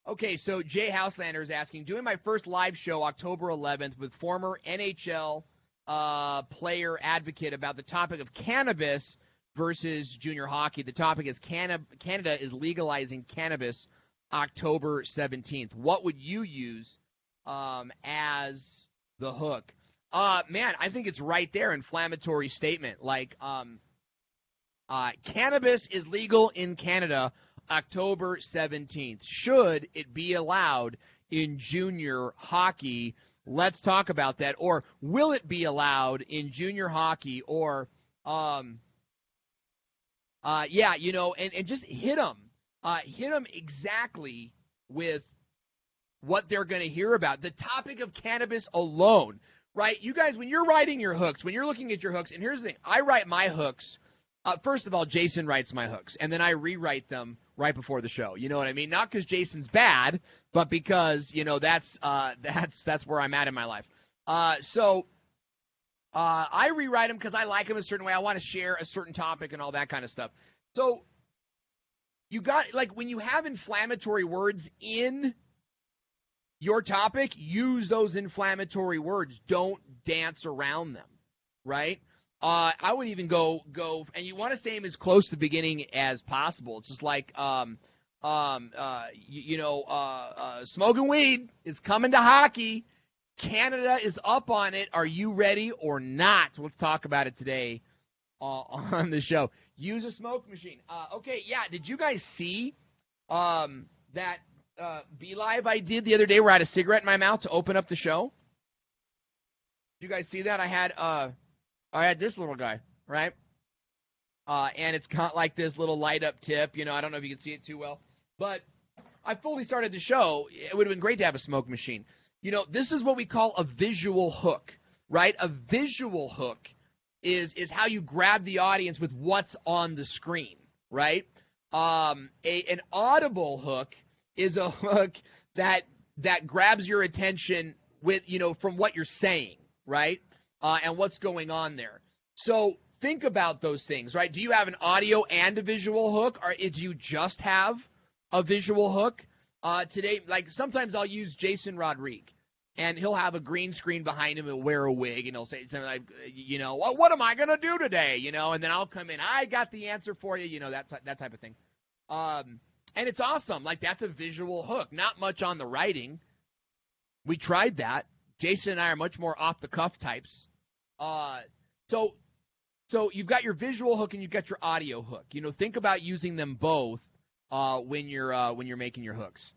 Okay, so Jay Houselander is asking, doing my first live show October 11th with former NHL player advocate about the topic of cannabis versus junior hockey. The topic is Canada is legalizing cannabis October 17th. What would you use as the hook? Man, I think it's right there, inflammatory statement. Like, cannabis is legal in Canada October 17th. Should it be allowed in junior hockey? Let's talk about that. Or will it be allowed in junior hockey? Or, and just hit them. Hit them exactly with what they're going to hear about. The topic of cannabis alone, right? You guys, when you're writing your hooks, when you're looking at your hooks, and here's the thing, I write my hooks. First of all, Jason writes my hooks, and then I rewrite them right before the show. You know what I mean? Not because Jason's bad, but because that's where I'm at in my life. So I rewrite them because I like them a certain way. I want to share a certain topic and all that kind of stuff. So you got, like, when you have inflammatory words in your topic, use those inflammatory words. Don't dance around them, right? I would even go, and you want to say them as close to the beginning as possible. It's just like, smoking weed is coming to hockey. Canada is up on it. Are you ready or not? Let's talk about it today on the show. Use a smoke machine. Okay, yeah. Did you guys see that Be Live I did the other day where I had a cigarette in my mouth to open up the show? Did you guys see that? I had this little guy, right? And it's got like this little light up tip. I don't know if you can see it too well. But I fully started the show. It would have been great to have a smoke machine. This is what we call a visual hook, right? A visual hook is how you grab the audience with what's on the screen, right? An audible hook is a hook that grabs your attention with, from what you're saying, right? And what's going on there. So think about those things, right? Do you have an audio and a visual hook, or do you just have a visual hook? Today, like, sometimes I'll use Jason Rodriguez, and he'll have a green screen behind him and wear a wig, and he'll say something like, what am I going to do today? And then I'll come in, I got the answer for you, that type of thing. And it's awesome. Like, that's a visual hook. Not much on the writing. We tried that. Jason and I are much more off-the-cuff types. So you've got your visual hook and you've got your audio hook. Think about using them both when you're making your hooks.